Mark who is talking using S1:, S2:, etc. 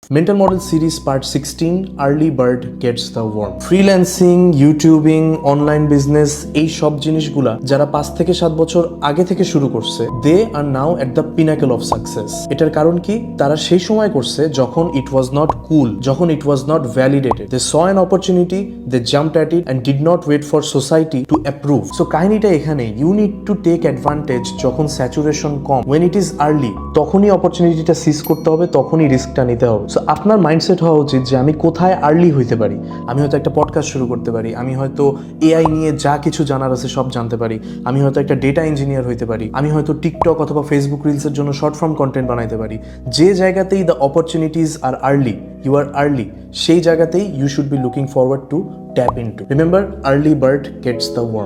S1: Mental Model Series Part 16, Early Bird Gets the Worm. Freelancing, YouTubing, online business, এই সব জিনিসগুলা যারা 5 থেকে 7 বছর আগে থেকে শুরু করছে, they are now at the pinnacle of success. এটার কারণ কি? তারা সেই সময় করছে যখন ইট ওয়াজ নট কুল, যখন it was not validated. They saw an opportunity, they jumped at it and did not wait for society to approve. So কাহিনীটা এখানে, you need to take advantage যখন স্যাচুরেশন কম, when it is early, তখনই অপরচুনিটিটা সিজ করতে হবে, তখনই রিস্কটা নিতে হবে। সো আপনার মাইন্ডসেট হওয়া উচিত যে আমি কোথায় আর্লি হইতে পারি। আমি হয়তো একটা পডকাস্ট শুরু করতে পারি, আমি হয়তো এআই নিয়ে যা কিছু জানার আছে সব জানতে পারি, আমি হয়তো একটা ডেটা ইঞ্জিনিয়ার হইতে পারি, আমি হয়তো টিকটক অথবা ফেসবুক রিলসের জন্য শর্ট ফর্ম কন্টেন্ট বানাইতে পারি। যে জায়গাতেই the opportunities are early, you are early, সেই জায়গাতেই you should be looking forward to tap in to. Remember, early bird gets the worm.